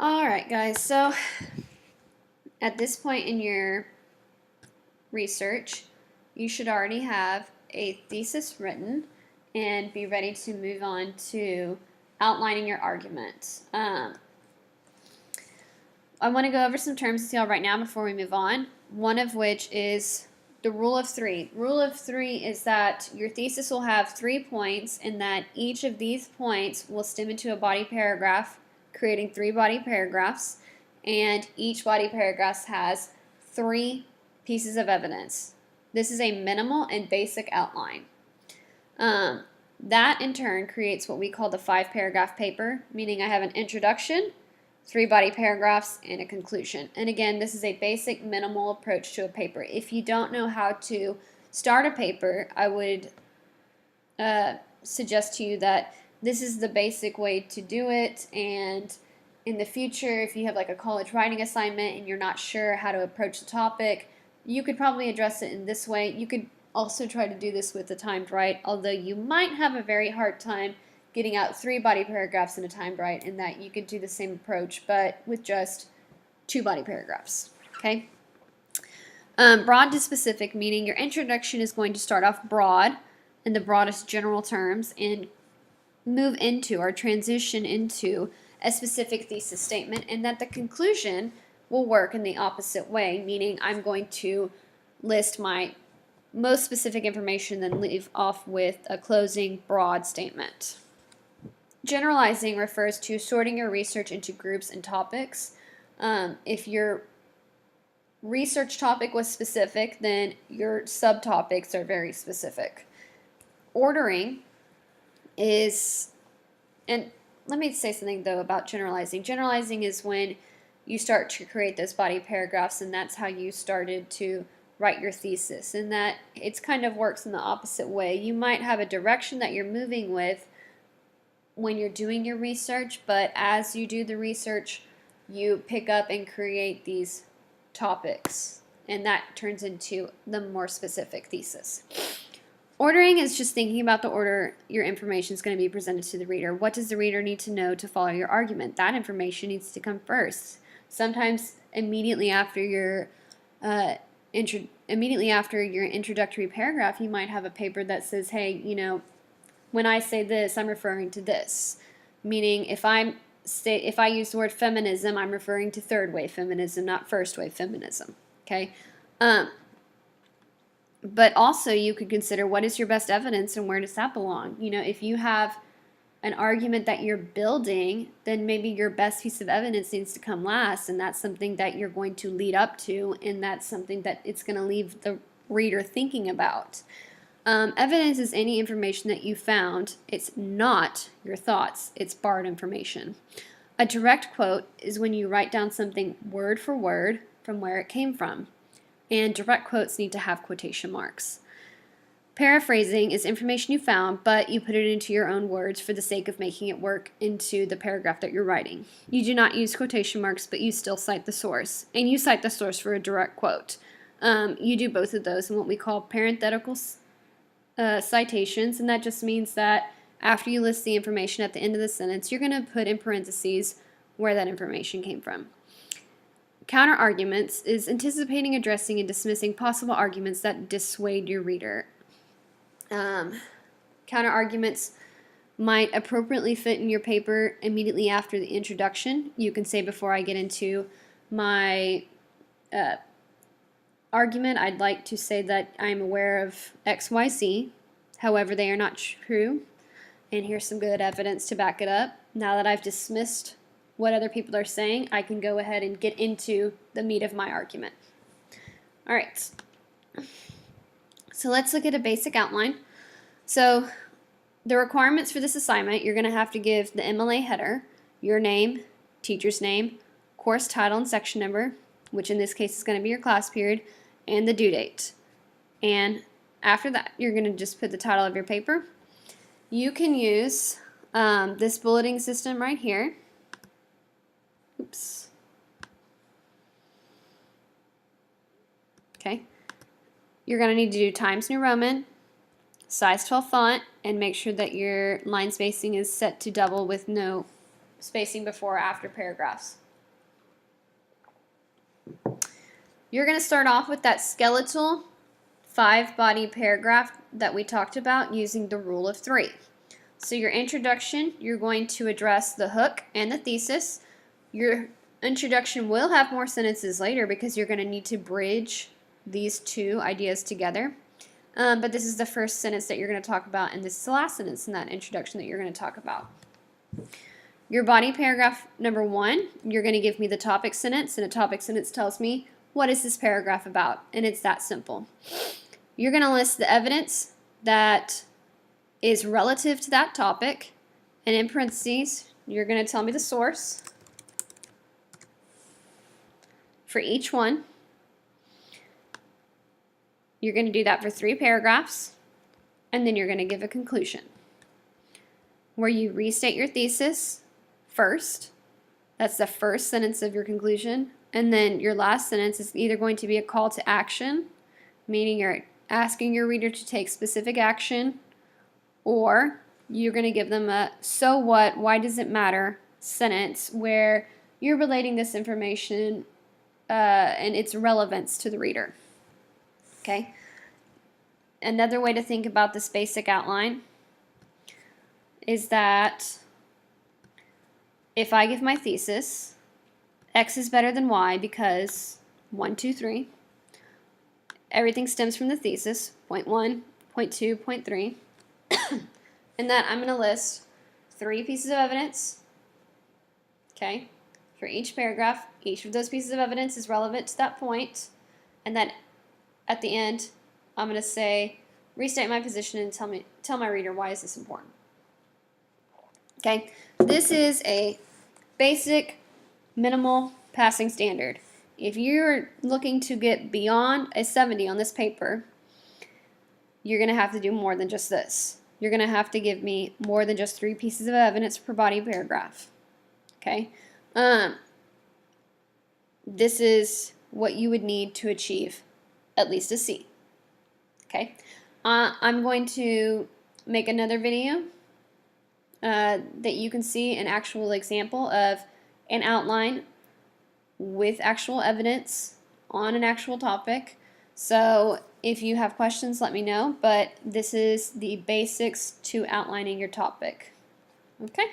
Alright guys, so at this point in your research, you should already have a thesis written and be ready to move on to outlining your argument. I want to go over some terms with y'all right now before we move on, one of which is the rule of three. Rule of three is that your thesis will have 3 points and that each of these points will stem into a body paragraph, creating 3 body paragraphs, and each body paragraph has 3 pieces of evidence. This is a minimal and basic outline. That in turn creates what we call the 5-paragraph paper, meaning I have an introduction, 3 body paragraphs, and a conclusion. And again, this is a basic minimal approach to a paper. If you don't know how to start a paper, I would suggest to you that this is the basic way to do it, and in the future, if you have like a college writing assignment and you're not sure how to approach the topic, you could probably address it in this way. You could also try to do this with the timed right, although you might have a very hard time getting out 3 body paragraphs in a timed right, and that you could do the same approach but with just 2 body paragraphs. Okay. Broad to specific, meaning your introduction is going to start off broad in the broadest general terms and move into or transition into a specific thesis statement, and that the conclusion will work in the opposite way, meaning I'm going to list my most specific information, then leave off with a closing broad statement. Generalizing refers to sorting your research into groups and topics. If your research topic was specific, then your subtopics are very specific. Ordering is, and let me say something though about generalizing. Generalizing is when you start to create those body paragraphs, and that's how you started to write your thesis, and that it's kind of works in the opposite way. You might have a direction that you're moving with when you're doing your research, but as you do the research, you pick up and create these topics, and that turns into the more specific thesis. Ordering is just thinking about the order your information is going to be presented to the reader. What does the reader need to know to follow your argument? That information needs to come first. Sometimes immediately after your introductory paragraph, you might have a paper that says, hey, you know, when I say this, I'm referring to this. Meaning if I use the word feminism, I'm referring to third wave feminism, not first wave feminism. Okay? But also you could consider what is your best evidence and where does that belong. You know, if you have an argument that you're building, then maybe your best piece of evidence needs to come last, and that's something that you're going to lead up to, and that's something that it's going to leave the reader thinking about. Evidence is any information that you found. It's not your thoughts. It's borrowed information. A direct quote is when you write down something word for word from where it came from. And direct quotes need to have quotation marks. Paraphrasing is information you found, but you put it into your own words for the sake of making it work into the paragraph that you're writing. You do not use quotation marks, but you still cite the source. And you cite the source for a direct quote. You do both of those in what we call parenthetical citations, and that just means that after you list the information at the end of the sentence, you're going to put in parentheses where that information came from. Counter arguments is anticipating, addressing, and dismissing possible arguments that dissuade your reader. Counter arguments might appropriately fit in your paper immediately after the introduction. You can say, before I get into my argument, I'd like to say that I'm aware of XYZ. However, they are not true, and here's some good evidence to back it up. Now that I've dismissed what other people are saying, I can go ahead and get into the meat of my argument. All right. So let's look at a basic outline. So the requirements for this assignment, you're going to have to give the MLA header, your name, teacher's name, course title and section number, which in this case is going to be your class period, and the due date. And after that, you're going to just put the title of your paper. You can use this bulleting system right here. Oops. Okay. You're going to need to do Times New Roman, size 12 font, and make sure that your line spacing is set to double with no spacing before or after paragraphs. You're going to start off with that skeletal 5-body paragraph that we talked about using the rule of 3. So your introduction, you're going to address the hook and the thesis. Your introduction will have more sentences later because you're going to need to bridge these two ideas together. But this is the first sentence that you're going to talk about, and this is the last sentence in that introduction that you're going to talk about. Your body paragraph number 1, you're going to give me the topic sentence, and a topic sentence tells me what is this paragraph about, and it's that simple. You're going to list the evidence that is relative to that topic, and in parentheses, you're going to tell me the source for each one. You're going to do that for 3 paragraphs, and then you're going to give a conclusion where you restate your thesis first. That's the first sentence of your conclusion, and then your last sentence is either going to be a call to action, meaning you're asking your reader to take specific action, or you're going to give them a so what, why does it matter sentence where you're relating this information and its relevance to the reader. Okay. Another way to think about this basic outline is that if I give my thesis, X is better than Y because 1, 2, 3. Everything stems from the thesis, point 1, point 2, point 3. And that I'm going to list 3 pieces of evidence, okay, for each paragraph. Each of those pieces of evidence is relevant to that point. And then at the end, I'm going to say, restate my position and tell my reader why is this important. Okay, this is a basic minimal passing standard. If you're looking to get beyond a 70 on this paper, you're going to have to do more than just this. You're going to have to give me more than just 3 pieces of evidence per body paragraph. Okay, this is what you would need to achieve at least a C. Okay, I'm going to make another video that you can see an actual example of an outline with actual evidence on an actual topic. So if you have questions, let me know, but this is the basics to outlining your topic. Okay?